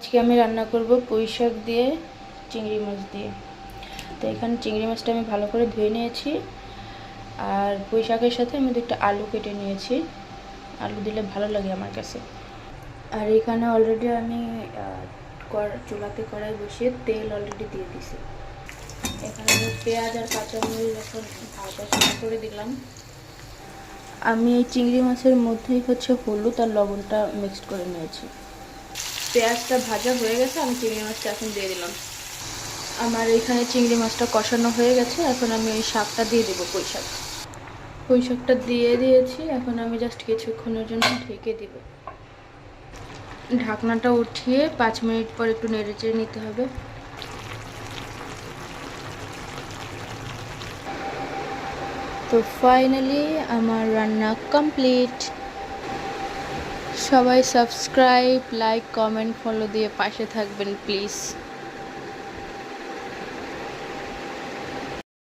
আজকে আমি রান্না করব পুঁই শাক দিয়ে চিংড়ি মাছ দিয়ে। তো এখানে চিংড়ি মাছটা আমি ভালো করে ধুয়ে নিয়েছি, আর পুঁই শাকের সাথে আমি দুটো আলু কেটে নিয়েছি। আলু দিলে ভালো লাগে আমার কাছে। আর এখানে অলরেডি আমি চুলাতে কড়াই বসিয়ে তেল অলরেডি দিয়ে দিছি। এখানে আমি পেঁয়াজ আর কাঁচামরিচ এখন ভাজা শুরু করে দিলাম। আমি এই চিংড়ি মাছের মধ্যেই হলুদ আর লবণটা মিক্সড করে নিয়েছি। পেঁয়াজটা ভাজা হয়ে গেছে, আমি চিংড়ি মাছটা এখন দিয়ে দিলাম। আমার এখানে চিংড়ি মাছটা কষানো হয়ে গেছে, এখন আমি ওই শাকটা দিয়ে দেবো। পুঁই শাকটা দিয়ে দিয়েছি, এখন আমি জাস্ট কিছুক্ষণের জন্য ঢেকে দিব। ঢাকনাটা উঠিয়ে 5 মিনিট পর একটু নেড়েচেড়ে নিতে হবে। তো ফাইনালি আমার রান্না কমপ্লিট। সবাই সাবস্ক্রাইব, লাইক, কমেন্ট, ফলো দিয়ে পাশে থাকবেন প্লিজ।